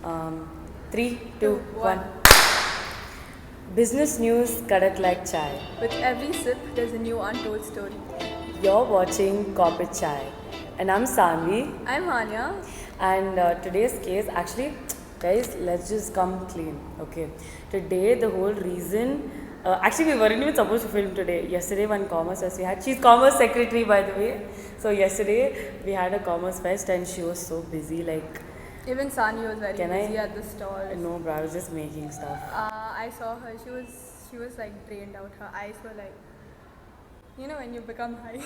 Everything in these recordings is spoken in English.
Um, 3, 2, 1. Business news kadak like chai. With every sip, there's a new untold story. You're watching Corporate Chai, and I'm Sanvi. I'm Hania. And today's case, actually, guys, let's just come clean, okay? Today, the whole reason, actually, we weren't even supposed to film today. Yesterday, one commerce fest we had. She's commerce secretary, by the way. So yesterday, we had a commerce fest, and she was so busy, like. Even Sani was very Can busy I? at the stall. No, bro, I was just making stuff. I saw her. She was like drained out. Her eyes were like, you know, when you become high.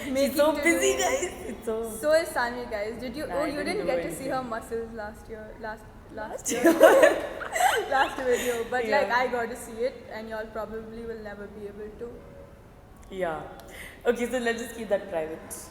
She's so busy, guys. It's so. So is Sani, guys. Did you? Nah, Oh, I you didn't didn't do get to see anything. her muscles last year. Last year. year. Last video. But Yeah. like I got to see it, and y'all probably will never be able to. Yeah. Okay, so let's just keep that private.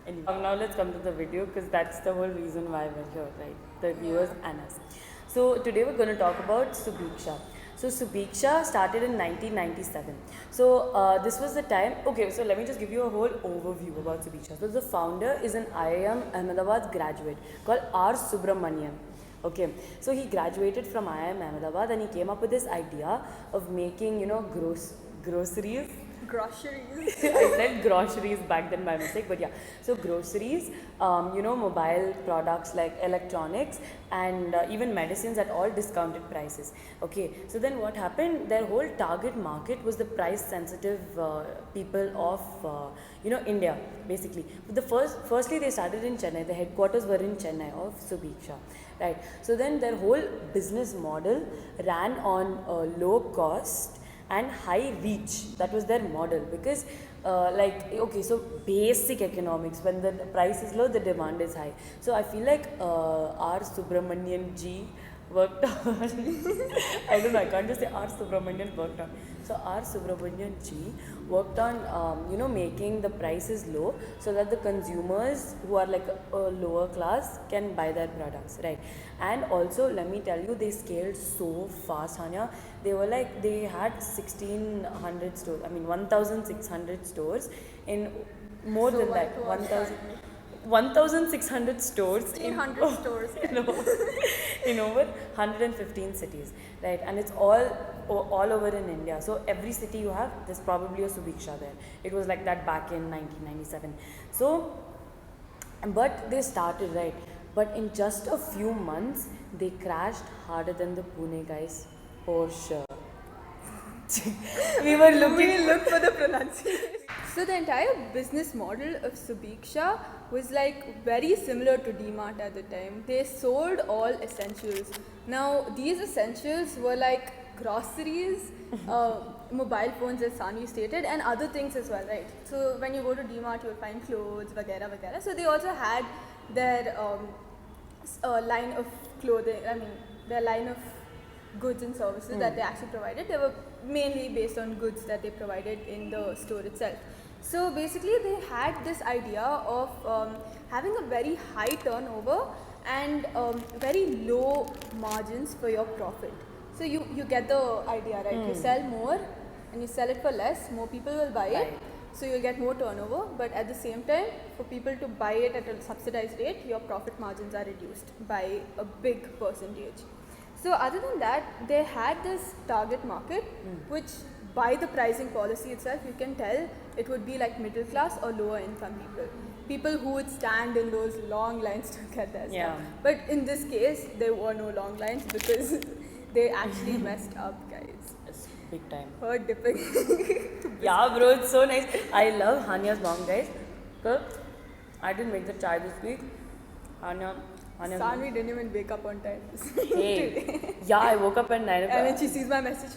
Anyway, now let's come to the video because that's the whole reason why we're here, right? The viewers and us. So today we're going to talk about Subiksha. So Subiksha started in 1997. So this was the time. Okay, so let me just give you a whole overview about Subiksha. So the founder is an IIM Ahmedabad graduate called R. Subramanian. Okay, so he graduated from IIM Ahmedabad and he came up with this idea of making, groceries. Groceries. I said groceries back then by mistake, but yeah. So groceries, mobile products like electronics and even medicines at all discounted prices. Okay, so then what happened? Their whole target market was the price sensitive people of India basically. But firstly they started in Chennai. The headquarters were in Chennai of Subiksha, right? So then their whole business model ran on low cost and high reach. That was their model because so basic economics, when the price is low the demand is high. So I feel like R. Subramanian G worked on I don't know, I can't just say R. Subramanian worked on. So R. Subramanian G worked on making the prices low so that the consumers who are like a lower class can buy their products, right? And also let me tell you, they scaled so fast, Hanya. They had 1600 stores, 1600 stores in more So than what that, was 1000 1600 stores 1600 stores. in over 115 cities, right? And it's all over in India. So every city you have, there's probably a Subiksha there. It was like that back in 1997. So, but they started, right? But in just a few months, they crashed harder than the Pune guys, for sure. we were looking. Look for the pronunciation. So the entire business model of Subiksha was like very similar to DMart at the time. They sold all essentials. Now these essentials were like groceries, mobile phones as Sani stated, and other things as well, right? So when you go to DMart, you'll find clothes, vagera, vagera. So they also had their line of clothing. Their line of goods and services that they actually provided. They were mainly based on goods that they provided in the store itself. So basically they had this idea of having a very high turnover and very low margins for your profit. So you get the idea, right? You sell more and you sell it for less, more people will buy it. Right. So you'll get more turnover, but at the same time, for people to buy it at a subsidized rate, your profit margins are reduced by a big percentage. So other than that, they had this target market, which by the pricing policy itself, you can tell it would be like middle class or lower income people. People who would stand in those long lines to get their Yeah. stuff. But in this case, there were no long lines because they actually messed up, guys. It's big time. Her dipping. Yeah, bro, it's so nice. I love Hanya's mom, guys. Because I didn't make the chai this week. Hanya's Sanvi didn't even wake up on time. Hey. Yeah, I woke up at 9 o'clock. And then she sees my message,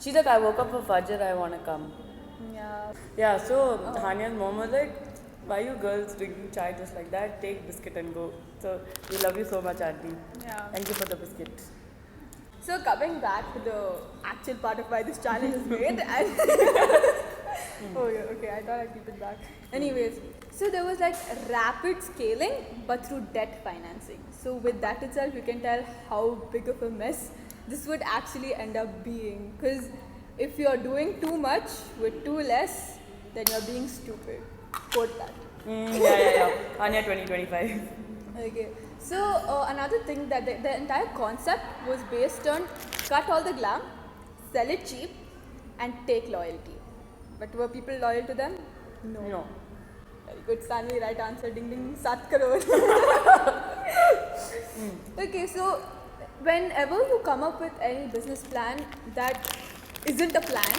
she's like, I woke up for Fajr, I want to come. yeah. Yeah, so Hanya's mom was like, why you girls drinking chai just like that? Take biscuit and go. So we love you so much, auntie. Yeah. Thank you for the biscuit. So coming back to the actual part of why this channel is made, and oh yeah, okay, I thought I'd keep it back. Anyways, so there was like rapid scaling, but through debt financing. So with that itself, you can tell how big of a mess this would actually end up being. Because if you're doing too much with too less, then you're being stupid. Quote that. Yeah. Anya 2025. Okay. So another thing that the entire concept was based on cut all the glam, sell it cheap, and take loyalty. But were people loyal to them? No. Very good, Stanley. Right answer. Ding ding. 7 crore. Okay, so whenever you come up with any business plan that isn't a plan,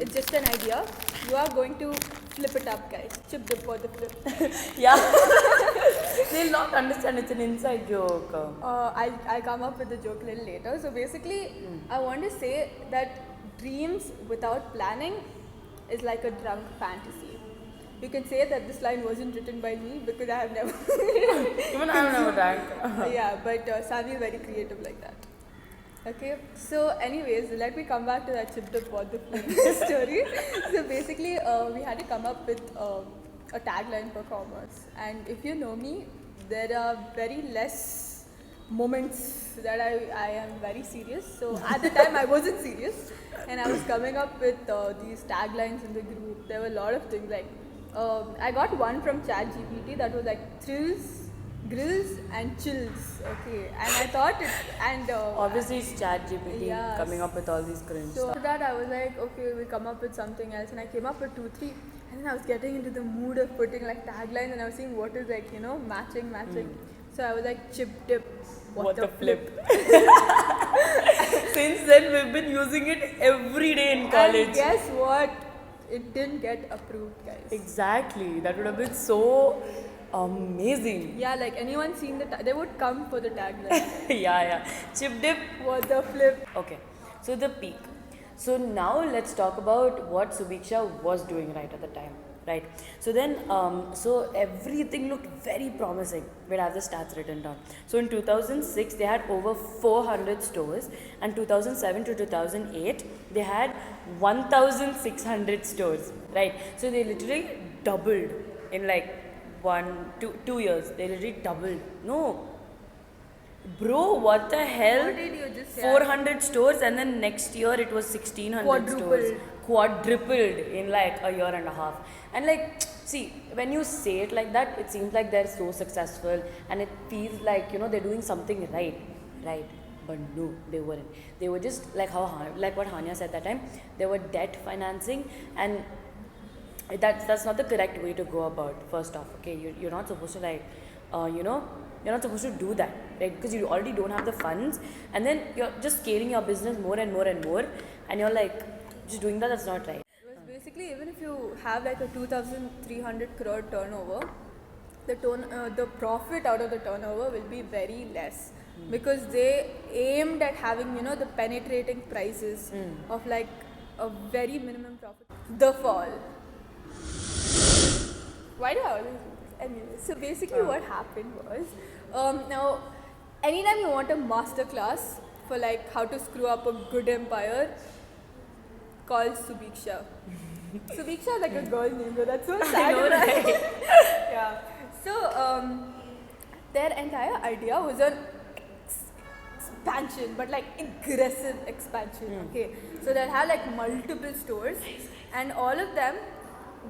it's just an idea, you are going to flip it up, guys. Chip dip for the flip. Yeah. They'll not understand, it's an inside joke. I'll come up with the joke a little later. So basically, I want to say that dreams without planning is like a drunk fantasy. You can say that this line wasn't written by me because I have never. Even I have never drank. Yeah, but Sami is very creative like that. Okay, so anyways, let me come back to that chip dip pod story. So basically, we had to come up with a tagline for commerce, and if you know me, there are very less moments that I am very serious. So at the time I wasn't serious, and I was coming up with these taglines in the group. There were a lot of things like I got one from ChatGPT that was like thrills, grills, and chills. Okay, and I thought it and Obviously, it's ChatGPT Yes. coming up with all these cringe so stuff. after that, I was like, okay, we'll come up with something else, and I came up with 2, 3, and then I was getting into the mood of putting like taglines, and I was seeing what is like matching. So I was like, chip dip, what the flip. Since then, we've been using it every day in And college. guess what? It didn't get approved, guys. Exactly. That would have been so amazing. Yeah, like anyone seen they would come for the tagline. Yeah. Chip dip. What the flip? Okay. So the peak. So now let's talk about what Subiksha was doing right at the time. Right. So then, so everything looked very promising. We'll have the stats written down. So in 2006, they had over 400 stores, and 2007 to 2008, they had 1,600 stores. Right. So they literally doubled in like 2 years. They literally doubled. No. Bro, what the hell? What did you just say? 400 stores, and then next year it was 1,600 stores. Quadrupled in like a year and a half. And like, see, when you say it like that, it seems like they're so successful, and it feels like they're doing something right. But no, they weren't. They were just like what Hania said that time. They were debt financing, and that's not the correct way to go about. First off, okay, you're not supposed to like, you're not supposed to do that, right? Because you already don't have the funds, and then you're just scaling your business more and more and more, and you're like just doing that. That's not right. It was basically, even if you have like a 2,300 crore turnover, the profit out of the turnover will be very less because they aimed at having the penetrating prices of like a very minimum profit. The fall. Why do I always do this? Anyway, so basically what happened was, now anytime you want a master class for like how to screw up a good empire, call Subiksha. Subiksha is like a girl name, though. That's so sad. I know, right? Yeah. So their entire idea was an expansion, but like aggressive expansion. Okay. So they had like multiple stores, and all of them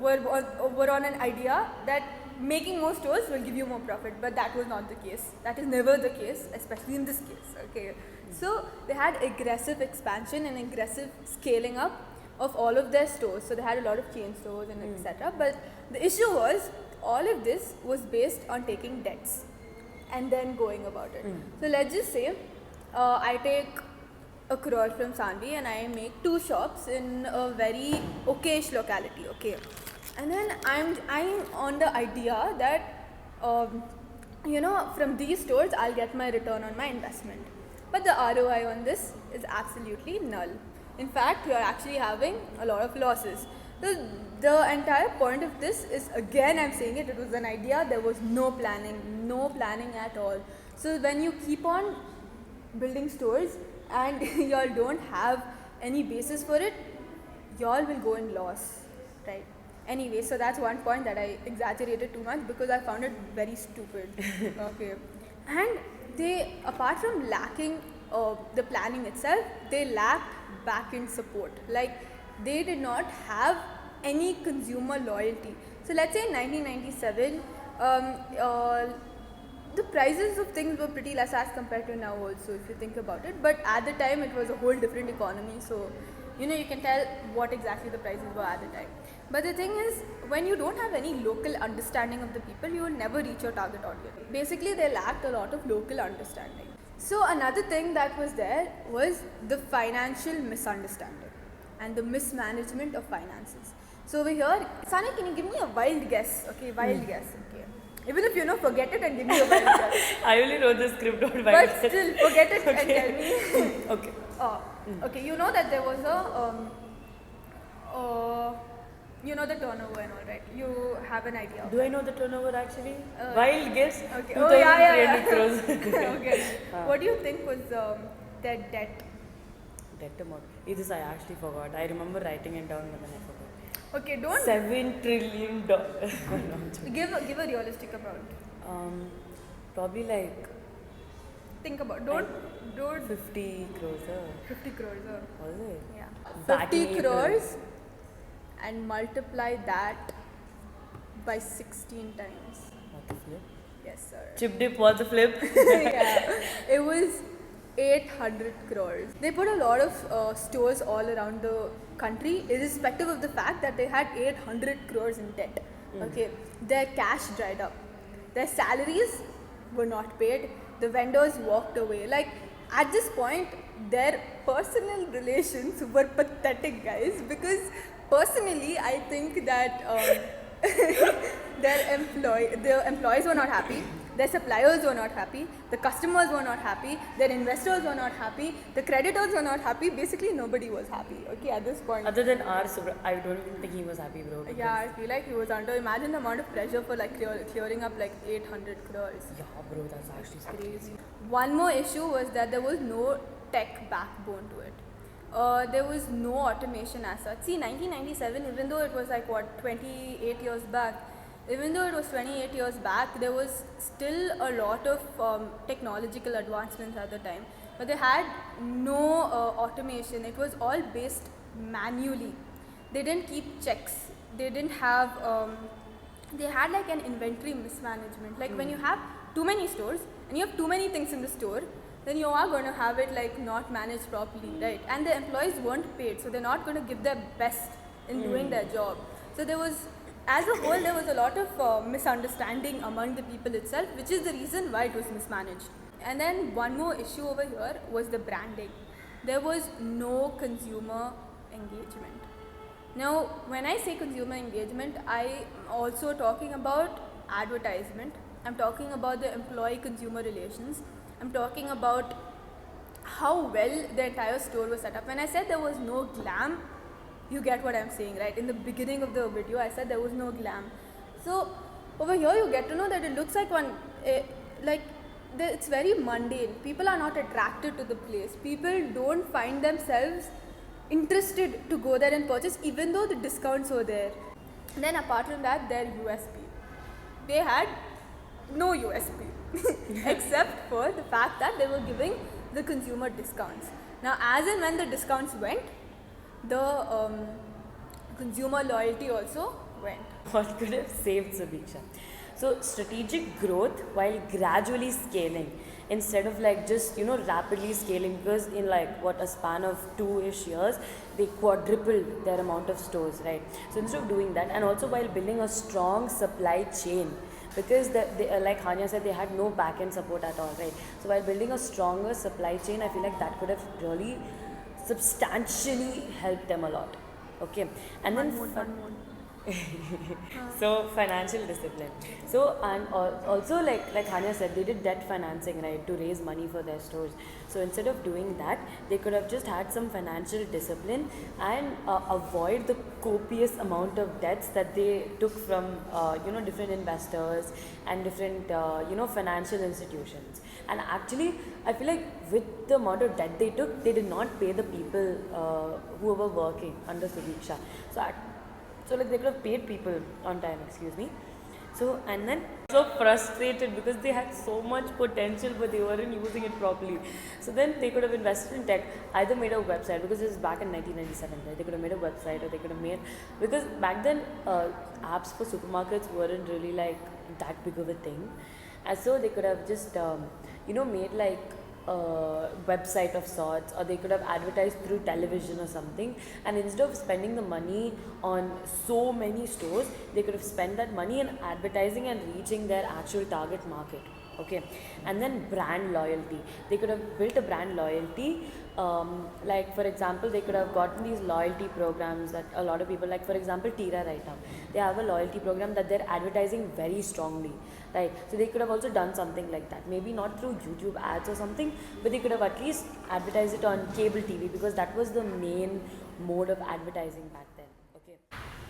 were on an idea that making more stores will give you more profit, but that was not the case. That is never the case, especially in this case. Okay. So they had aggressive expansion and aggressive scaling up of all of their stores. So they had a lot of chain stores and etc. But the issue was all of this was based on taking debts and then going about it. So let's just say I take a crore from Sanvi and I make 2 shops in a very okayish locality. Okay, and then I'm on the idea that from these stores I'll get my return on my investment. But the ROI on this is absolutely null. In fact, we are actually having a lot of losses. The entire point of this is, again I'm saying it was an idea, there was no planning at all. So when you keep on building stores and y'all don't have any basis for it, y'all will go in loss, right? Anyway, so that's one point that I exaggerated too much because I found it very stupid. Okay. And they, apart from lacking the planning itself, they lacked back-end support. Like, they did not have any consumer loyalty. So let's say in 1997, the prices of things were pretty less as compared to now also, if you think about it. But at the time, it was a whole different economy. So, you can tell what exactly the prices were at the time. But the thing is, when you don't have any local understanding of the people, you will never reach your target audience. Basically, they lacked a lot of local understanding. So another thing that was there was the financial misunderstanding and the mismanagement of finances. So over here, Sana, can you give me a wild guess? Okay, wild guess. Okay. Even if forget it and give me a wild guess. I only wrote the script on my But still, forget it and tell me. Okay. Okay, you know that there was the turnover and all, right? You have an idea. Do I know the turnover actually? Wild guess. Okay. 2,300 crores. Okay. What do you think was their debt? Debt amount. This I actually forgot. I remember writing it down, but then I forgot. Okay, don't $7 trillion. give a realistic amount. Probably like Think about. Don't 50 crores. 50 crores. Was it? Yeah. Back in 50 April. crores and multiply that by 16 times. What the flip? Yes, sir. Chip dip was a flip. Yeah. It was 800 crores. They put a lot of stores all around the country, irrespective of the fact that they had 800 crores in debt. Okay, their cash dried up. Their salaries were not paid. The vendors walked away. Like, at this point, their personal relations were pathetic, guys, because personally, I think that their employees were not happy, their suppliers were not happy, the customers were not happy, their investors were not happy, the creditors were not happy. Basically, nobody was happy. Okay, at this point. Other than ours, I don't even think he was happy, bro. Yeah, I feel like he was under. Imagine the amount of pressure for like clearing up like 800 crores. Yeah, bro, that's actually crazy. One more issue was that there was no tech backbone to it. There was no automation as such. See, 1997, even though it was like 28 years back, there was still a lot of technological advancements at the time. But they had no automation. It was all based manually. They didn't keep checks. They didn't have. They had like an inventory mismanagement. Like when you have too many stores and you have too many things in the store, then you are going to have it like not managed properly, right? And the employees weren't paid, so they're not going to give their best in doing their job. So there was, as a whole, there was a lot of misunderstanding among the people itself, which is the reason why it was mismanaged. And then one more issue over here was the branding. There was no consumer engagement. Now, when I say consumer engagement, I am also talking about advertisement. I'm talking about the employee-consumer relations. I'm talking about how well the entire store was set up. When I said there was no glam, you get what I'm saying, right? In the beginning of the video, I said there was no glam. So over here, you get to know that it looks like it's very mundane. People are not attracted to the place. People don't find themselves interested to go there and purchase, even though the discounts were there. And then apart from that, their USP. They had no USP. Except for the fact that they were giving the consumer discounts. Now, as and when the discounts went, the consumer loyalty also went. What could have saved Subiksha? So strategic growth while gradually scaling instead of like just rapidly scaling, because in like a span of 2-ish years they quadrupled their amount of stores, right? So instead of doing that, and also while building a strong supply chain, because they, like Hania said, they had no back-end support at all, right? So while building a stronger supply chain, I feel like that could have really substantially helped them a lot. Okay, and then so financial discipline. So and also like Hania said, they did debt financing, right, to raise money for their stores. So instead of doing that, they could have just had some financial discipline and avoid the copious amount of debts that they took from different investors and different financial institutions. And actually, I feel like with the amount of debt they took, they did not pay the people who were working under Subiksha. So like they could have paid people on time, So and then so frustrated because they had so much potential but they weren't using it properly. So then they could have invested in tech, either made a website, because this is back in 1997, right? They could have made a website, or they could have made, because back then apps for supermarkets weren't really like that big of a thing. And so they could have just, made like a website of sorts, or they could have advertised through television or something. And instead of spending the money on so many stores, they could have spent that money in advertising and reaching their actual target market. Okay, and then brand loyalty. They could have built a brand loyalty. Like for example, they could have gotten these loyalty programs that a lot of people, like for example Tira right now, they have a loyalty program that they're advertising very strongly, right? So they could have also done something like that, maybe not through YouTube ads or something, but they could have at least advertised it on cable TV, because that was the main mode of advertising back then. Okay.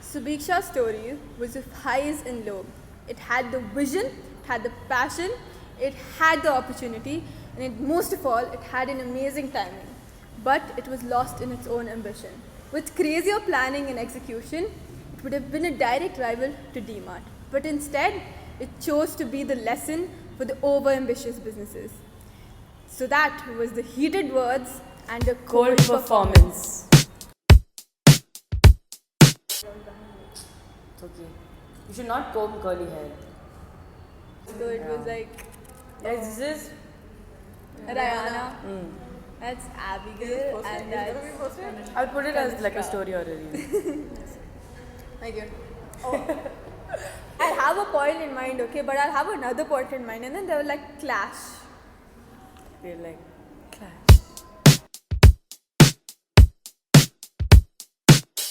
Subiksha's story was of highs and lows. It had the vision, it had the passion, it had the opportunity, and most of all, it had an amazing timing. But it was lost in its own ambition. With crazier planning and execution, it would have been a direct rival to DMart. But instead, it chose to be the lesson for the over-ambitious businesses. So that was the heated words and the Cold performance. It's okay. You should not comb curly hair. So it was like Guys, this is Rayana, that's Abigail, and that's I'll put it as like a story or a reel. Thank you. I have a point in mind, okay, but I'll have another point in mind, and then they will like clash. They're like